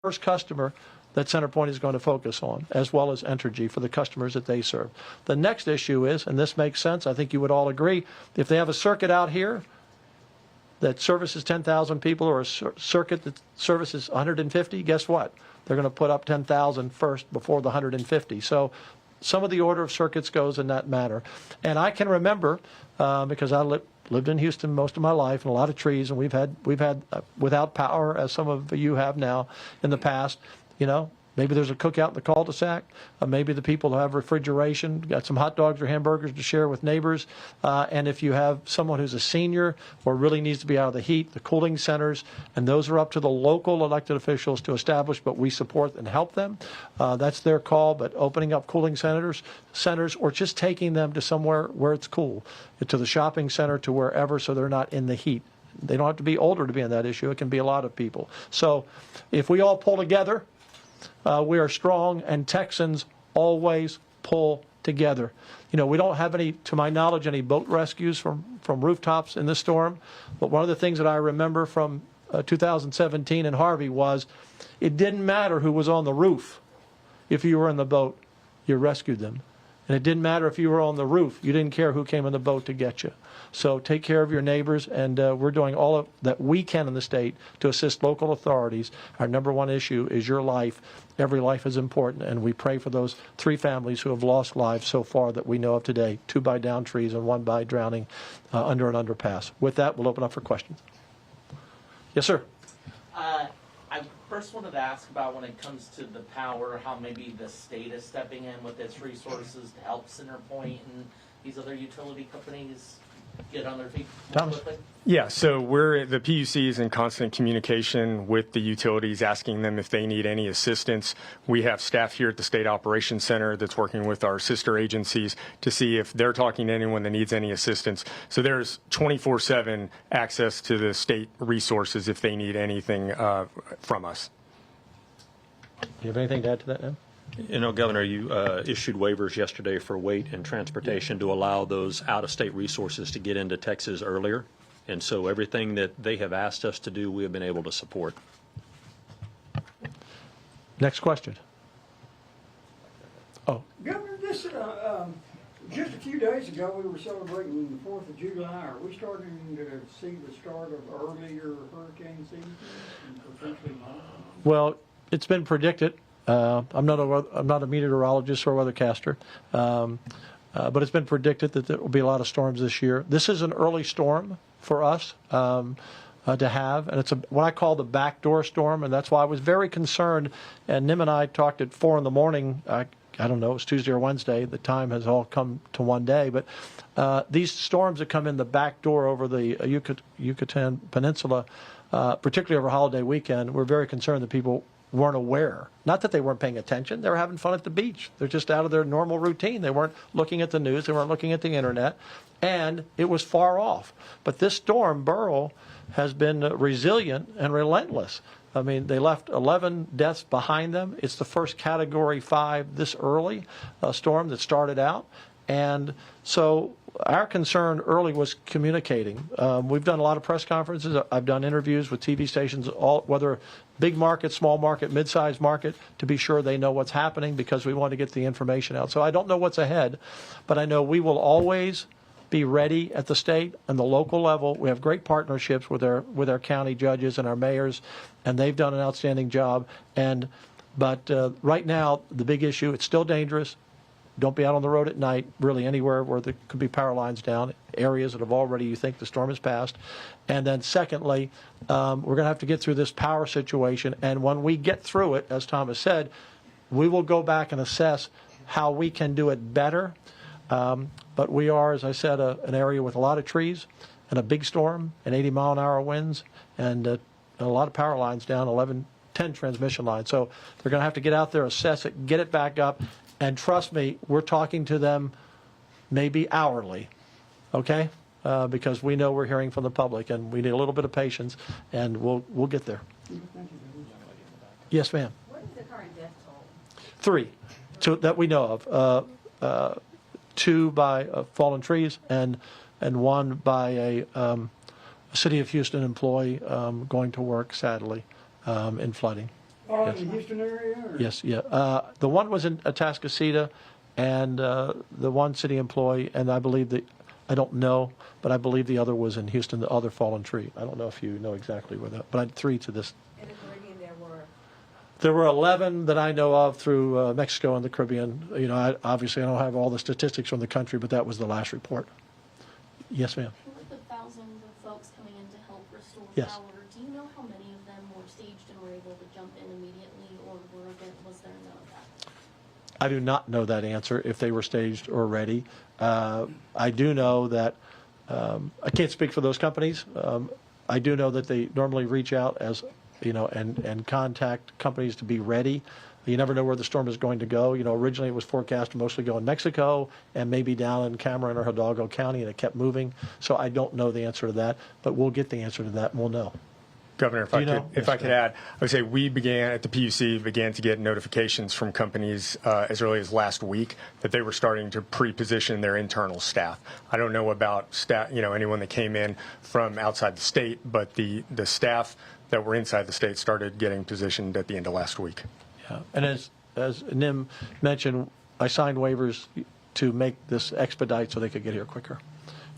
first customer that CenterPoint is going to focus on, as well as Entergy for the customers that they serve. The next issue is, and this makes sense, I think you would all agree, if they have a circuit out here that services 10,000 people or a circuit that services 150, guess what? They're going to put up 10,000 first before the 150. So some of the order of circuits goes in that manner. And I can remember, because I lived in Houston most of my life, and a lot of trees, and we've had without power, as some of you have now in the past, you know, maybe there's a cookout in the cul-de-sac. Maybe the people who have refrigeration got some hot dogs or hamburgers to share with neighbors. And if you have someone who's a senior or really needs to be out of the heat, the cooling centers, and those are up to the local elected officials to establish, but we support and help them. That's their call, but opening up cooling centers, or just taking them to somewhere where it's cool, to the shopping center, to wherever, so they're not in the heat. They don't have to be older to be in that issue. It can be a lot of people. So if we all pull together, we are strong, and Texans always pull together. You know, we don't have any, to my knowledge, any boat rescues from rooftops in this storm. But one of the things that I remember from 2017 in Harvey was it didn't matter who was on the roof. If you were in the boat, you rescued them. And it didn't matter if you were on the roof. You didn't care who came in the boat to get you. So take care of your neighbors, and we're doing all of that we can in the state to assist local authorities. Our number one issue is your life. Every life is important, and we pray for those 3 families who have lost lives so far that we know of today, 2 by downed trees and 1 by drowning under an underpass. With that, we'll open up for questions. Yes, sir. I first wanted to ask about, when it comes to the power, how maybe the state is stepping in with its resources to help CenterPoint and these other utility companies get on their feet more quickly? Yeah, so the PUC is in constant communication with the utilities, asking them if they need any assistance. We have staff here at the State Operations Center that's working with our sister agencies to see if they're talking to anyone that needs any assistance. So there's 24/7 access to the state resources if they need anything from us. Do you have anything to add to that, Ed? You know, Governor, you issued waivers yesterday for weight and transportation to allow those out-of-state resources to get into Texas earlier. And so everything that they have asked us to do, we have been able to support. Next question. Oh. Governor, this, just a few days ago, we were celebrating the 4th of July. Are we starting to see the start of earlier hurricane season and potentially more? Well, it's been predicted. I'm not a meteorologist or a weathercaster, but it's been predicted that there will be a lot of storms this year. This is an early storm for us to have, and it's what I call the backdoor storm, and that's why I was very concerned. And Nim and I talked at 4 in the morning. I don't know, it was Tuesday or Wednesday. The time has all come to one day, but these storms that come in the back door over the Yucatan Peninsula, particularly over holiday weekend, we're very concerned that people weren't aware. Not that they weren't paying attention. They were having fun at the beach. They're just out of their normal routine. They weren't looking at the news. They weren't looking at the internet. And it was far off. But this storm, Beryl, has been resilient and relentless. I mean, they left 11 deaths behind them. It's the first Category 5 this early storm that started out. And so our concern early was communicating. We've done a lot of press conferences. I've done interviews with TV stations, whether big market, small market, mid-sized market, to be sure they know what's happening, because we want to get the information out. So I don't know what's ahead, but I know we will always be ready at the state and the local level. We have great partnerships with our county judges and our mayors, and they've done an outstanding job. But right now, the big issue, it's still dangerous. Don't be out on the road at night, really anywhere where there could be power lines down, areas that have already, you think the storm has passed. And then secondly, we're going to have to get through this power situation. And when we get through it, as Thomas said, we will go back and assess how we can do it better. But we are, as I said, an area with a lot of trees and a big storm and 80-mile-an-hour winds and a lot of power lines down, 10 transmission lines. So they're going to have to get out there, assess it, get it back up. And trust me, we're talking to them maybe hourly, okay? Because we know we're hearing from the public, and we need a little bit of patience, and we'll get there. Yes, ma'am. What is the current death toll? 3, 2 that we know of. 2 by fallen trees, and 1 by a City of Houston employee going to work, sadly, in flooding. All Yes. in the Houston area? Or? Yes, yeah. The one was in Atascocita, and the one city employee, and I believe I don't know, but I believe the other was in Houston, the other fallen tree. I don't know if you know exactly where that, but I had 3 to this. In the Caribbean, There were 11 that I know of through Mexico and the Caribbean. You know, obviously I don't have all the statistics from the country, but that was the last report. Yes, ma'am. With the thousands of folks coming in to help restore Yes. power, do you know how many of them were staged and were able to jump in immediately, or was there none of that? I do not know that answer, if they were staged or ready. I do know that, I can't speak for those companies. I do know that they normally reach out as, you know, and contact companies to be ready. You never know where the storm is going to go. You know, originally it was forecast to mostly go in Mexico and maybe down in Cameron or Hidalgo County, and it kept moving. So I don't know the answer to that, but we'll get the answer to that and we'll know. Governor, if Do I you could, know? if Yes, I could add, I would say we began at the PUC began to get notifications from companies as early as last week that they were starting to pre-position their internal staff. I don't know about staff, you know, anyone that came in from outside the state, but the staff that were inside the state started getting positioned at the end of last week. Yeah. And as Nim mentioned, I signed waivers to make this expedite so they could get here quicker.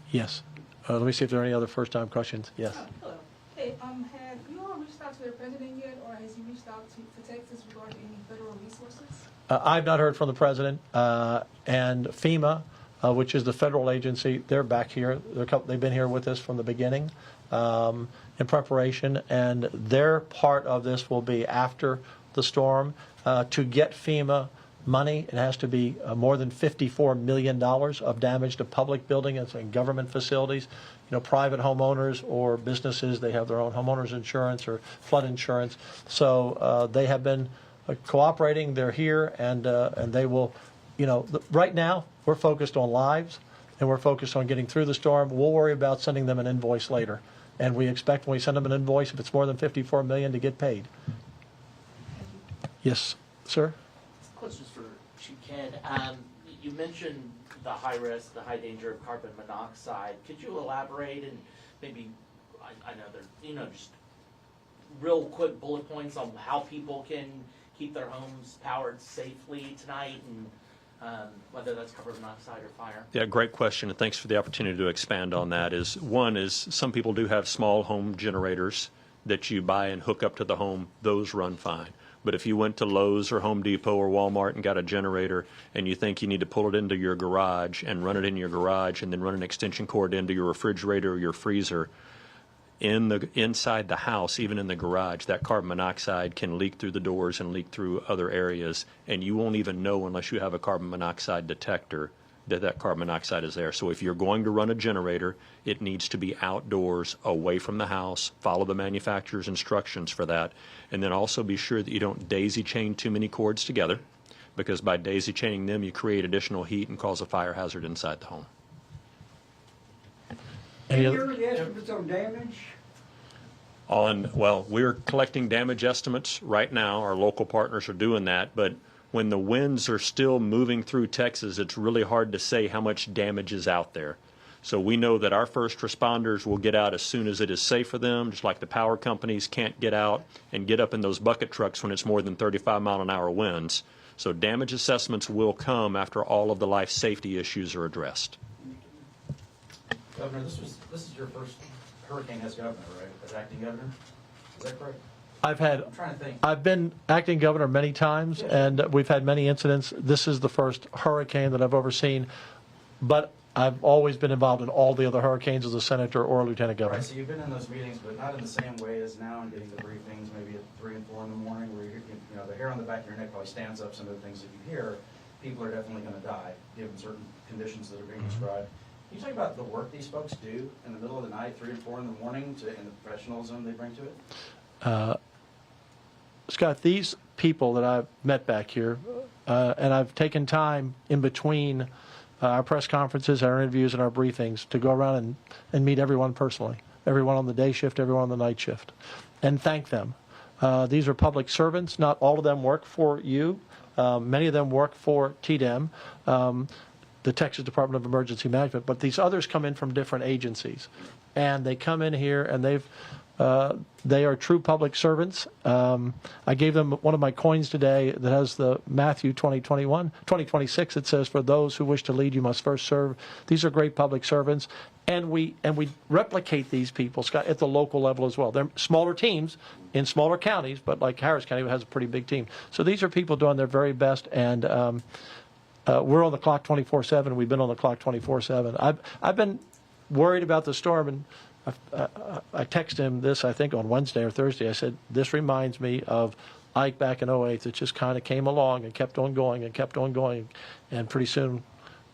Yes. Let me see if there are any other first-time questions. Yes. Hello. Hey, have you all reached out to the president yet, or has he reached out to Texas regarding any federal resources? I've not heard from the president, and FEMA, which is the federal agency, they're back here. They've been here with us from the beginning in preparation, and their part of this will be after the storm. To get FEMA money, it has to be more than $54 million of damage to public buildings and government facilities. You know, private homeowners or businesses, they have their own homeowners insurance or flood insurance. So they have been cooperating. They're here, and they will, you know, right now we're focused on lives and we're focused on getting through the storm. We'll worry about sending them an invoice later. And we expect when we send them an invoice, if it's more than $54 million, to get paid. Yes, sir? Questions for Chief Ken. You mentioned the high risk, the high danger of carbon monoxide. Could you elaborate and maybe, I know there, you know, just real quick bullet points on how people can keep their homes powered safely tonight, and whether that's carbon monoxide or fire? Yeah, great question, and thanks for the opportunity to expand on that. One is some people do have small home generators that you buy and hook up to the home. Those run fine. But if you went to Lowe's or Home Depot or Walmart and got a generator and you think you need to pull it into your garage and run it in your garage and then run an extension cord into your refrigerator or your freezer, inside the house, even in the garage, that carbon monoxide can leak through the doors and leak through other areas, and you won't even know unless you have a carbon monoxide detector that carbon monoxide is there. So if you're going to run a generator, it needs to be outdoors, away from the house. Follow the manufacturer's instructions for that. And then also be sure that you don't daisy chain too many cords together, because by daisy chaining them, you create additional heat and cause a fire hazard inside the home. Any Any other? early estimates on damage? Well, we're collecting damage estimates right now. Our local partners are doing that, but when the winds are still moving through Texas, it's really hard to say how much damage is out there. So we know that our first responders will get out as soon as it is safe for them, just like the power companies can't get out and get up in those bucket trucks when it's more than 35-mile-an-hour winds. So damage assessments will come after all of the life safety issues are addressed. Governor, this is your first hurricane as governor, right? As acting governor? Is that correct? I'm trying to think. I've been acting governor many times, and we've had many incidents. This is the first hurricane that I've overseen, but I've always been involved in all the other hurricanes as a senator or a lieutenant governor. Right, so you've been in those meetings, but not in the same way as now, and getting the briefings maybe at 3 and 4 in the morning, where you know the hair on the back of your neck probably stands up. Some of the things that you hear, people are definitely going to die given certain conditions that are being described. Can you talk about the work these folks do in the middle of the night, 3 and 4 in the morning, and the professionalism they bring to it? Scott, these people that I've met back here, and I've taken time in between our press conferences, our interviews, and our briefings to go around and meet everyone personally, everyone on the day shift, everyone on the night shift, and thank them. These are public servants. Not all of them work for you. Many of them work for TDEM, the Texas Department of Emergency Management, but these others come in from different agencies. And they come in here and they've They are true public servants. I gave them one of my coins today that has the Matthew 2026. It says, "For those who wish to lead, you must first serve." These are great public servants, and we replicate these people, Scott, at the local level as well. They're smaller teams in smaller counties, but like Harris County has a pretty big team. So these are people doing their very best, and we're on the clock 24/7. We've been on the clock 24/7. I've been worried about the storm, and I texted him this, I think, on Wednesday or Thursday. I said, this reminds me of Ike back in '08 that just kind of came along and kept on going and kept on going. And pretty soon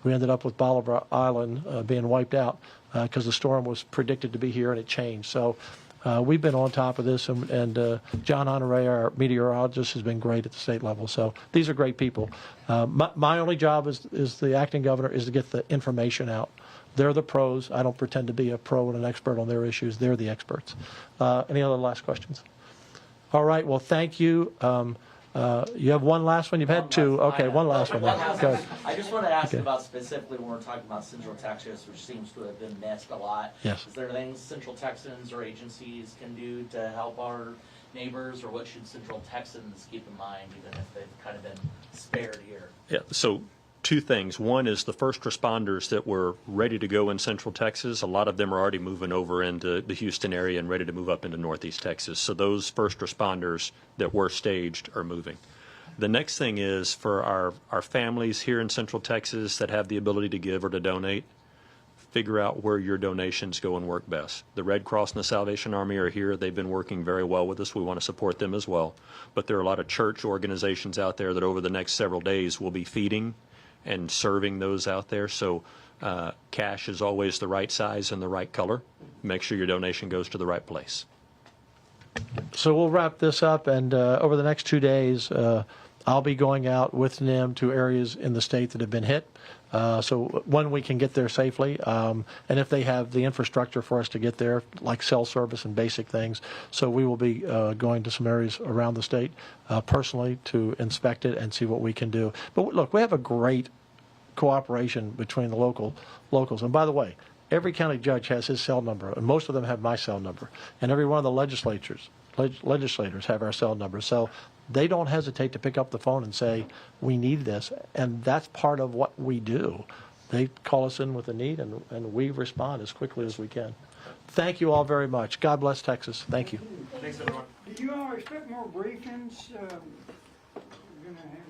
we ended up with Bolivar Island being wiped out because the storm was predicted to be here and it changed. So we've been on top of this, and John Honore, our meteorologist, has been great at the state level. So these are great people. My only job as the acting governor is to get the information out. They're the pros. I don't pretend to be a pro and an expert on their issues. They're the experts. Any other last questions? All right. Well, thank you. You have one last one? You've had two. Okay, one last one. Go. I just want to ask Okay. about specifically when we're talking about Central Texas, which seems to have been missed a lot. Yes. Is there things Central Texans or agencies can do to help our neighbors, or what should Central Texans keep in mind, even if they've kind of been spared here? Yeah, so two things. One is the first responders that were ready to go in Central Texas. A lot of them are already moving over into the Houston area and ready to move up into Northeast Texas. So those first responders that were staged are moving. The next thing is for our families here in Central Texas that have the ability to give or to donate, figure out where your donations go and work best. The Red Cross and the Salvation Army are here. They've been working very well with us. We want to support them as well. But there are a lot of church organizations out there that over the next several days will be feeding and serving those out there. So cash is always the right size and the right color. Make sure your donation goes to the right place. So we'll wrap this up, and over the next 2 days, I'll be going out with NIM to areas in the state that have been hit. So when we can get there safely, and if they have the infrastructure for us to get there, like cell service and basic things. So we will be going to some areas around the state personally to inspect it and see what we can do. But look, we have a great cooperation between the locals. And by the way, every county judge has his cell number, and most of them have my cell number. And every one of the legislators have our cell number. So they don't hesitate to pick up the phone and say, we need this. And that's part of what we do. They call us in with a need, and we respond as quickly as we can. Thank you all very much. God bless Texas. Thank you. Thanks, everyone. Do you all expect more briefings?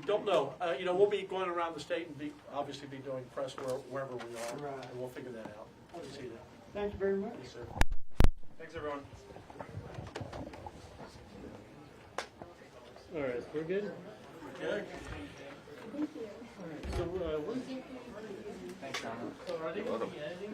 Don't know. We'll be going around the state and obviously be doing press wherever we are. Right. And we'll figure that out. See that. Thank you very much. Yes, sir. Thanks, everyone. All right, we're good? Good. Thank you. So, Thanks, Donna. we're...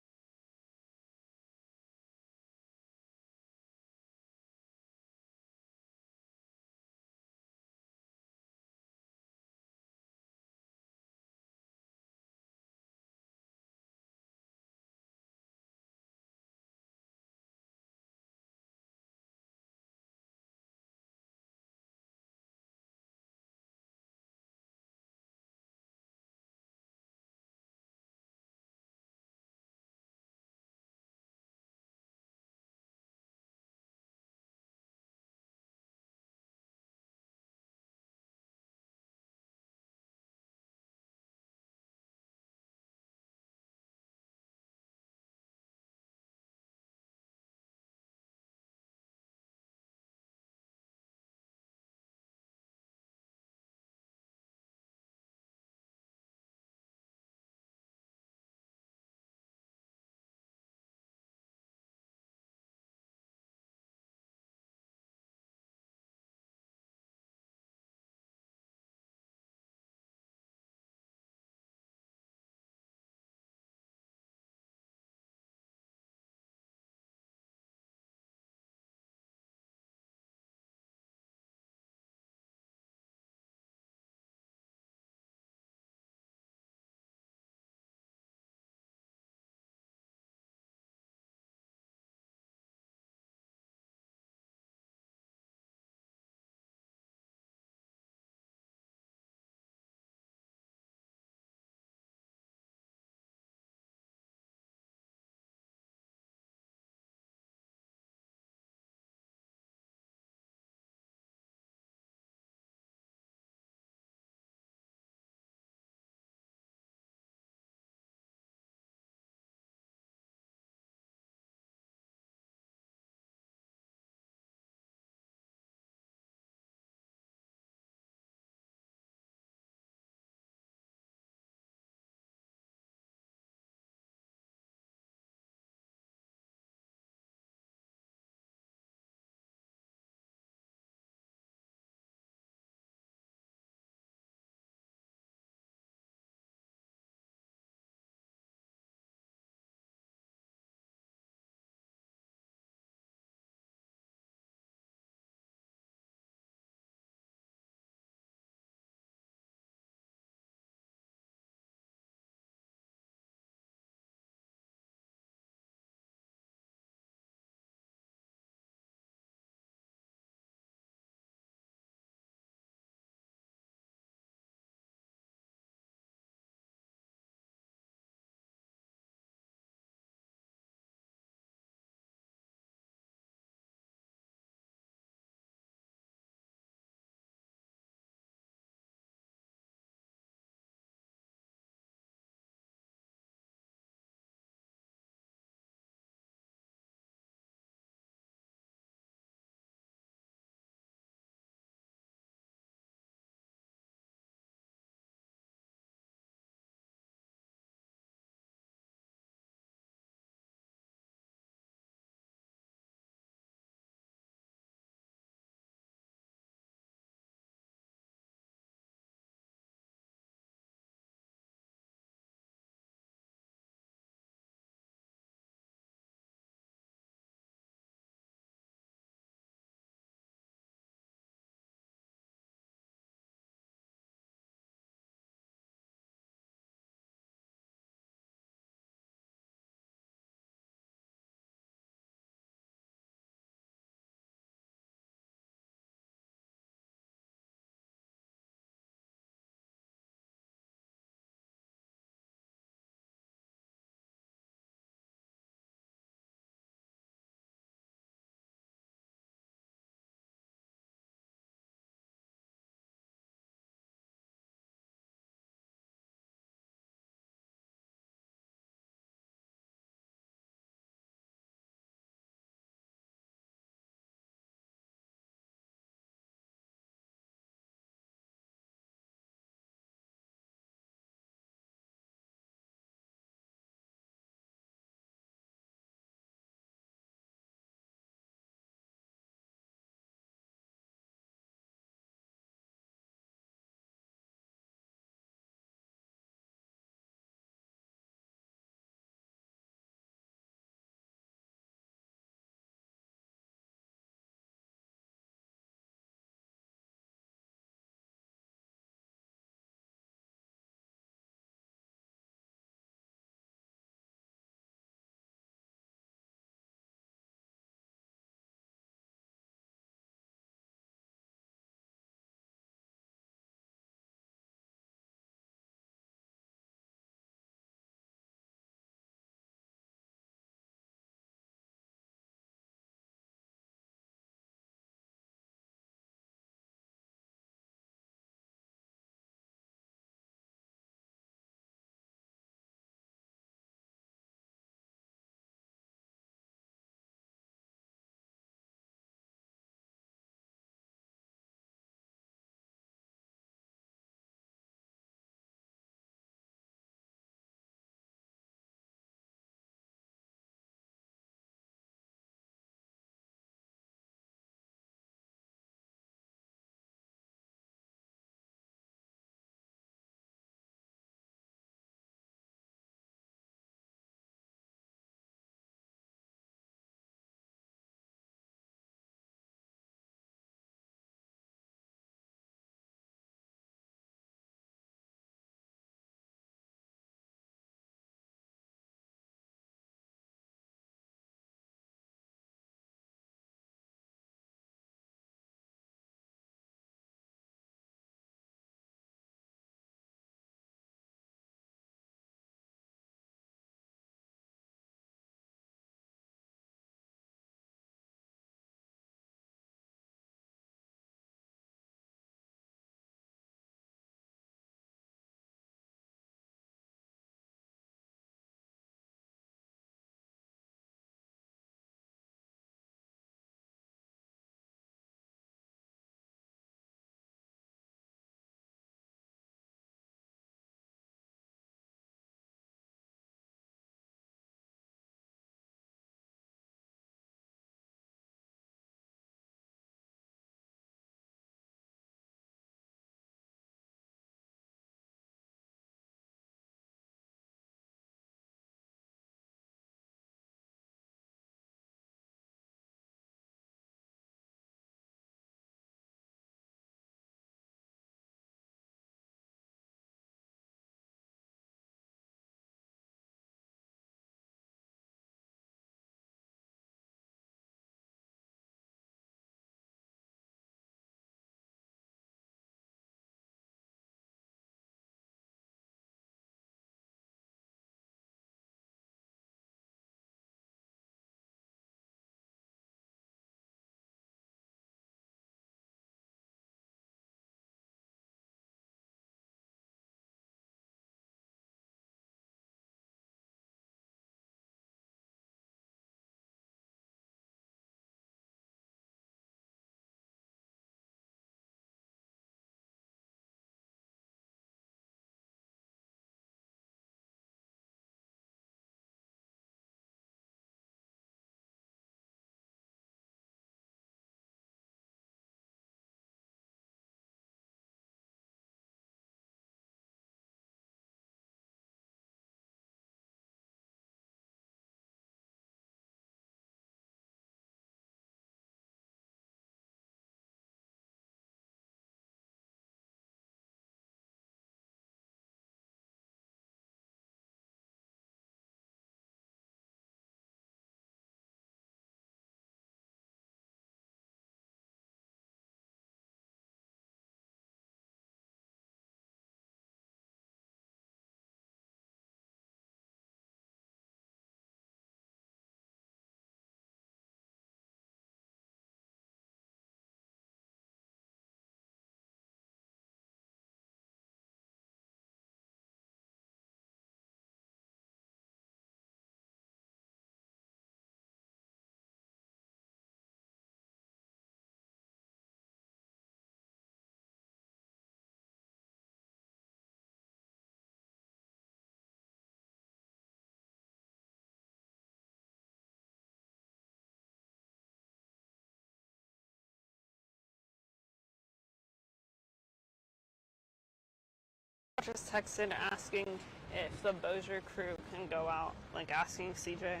Just texted asking if the Bossier crew can go out, like asking CJ.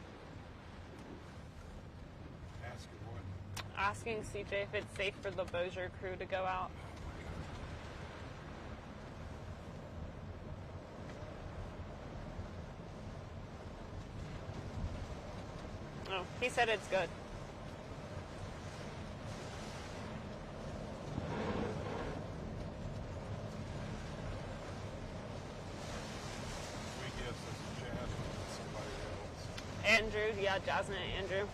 Asking what? Asking CJ if it's safe for the Bossier crew to go out. Oh, he said it's good. We guess it's Jasmine and somebody else. Andrew, yeah, Jasmine and Andrew.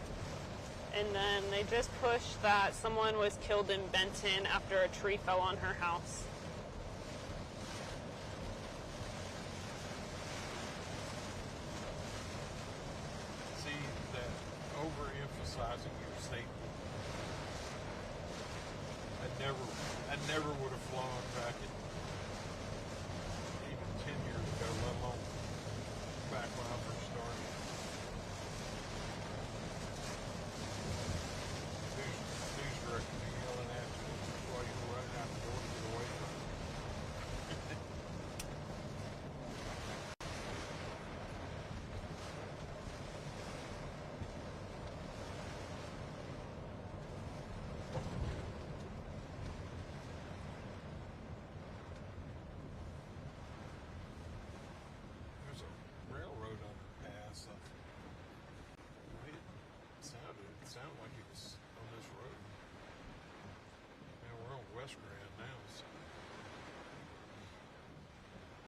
And then they just pushed that someone was killed in Benton after a tree fell on her house. See, that overemphasizing your safety. I never would have flown back in even 10 years ago, let alone back when I first started.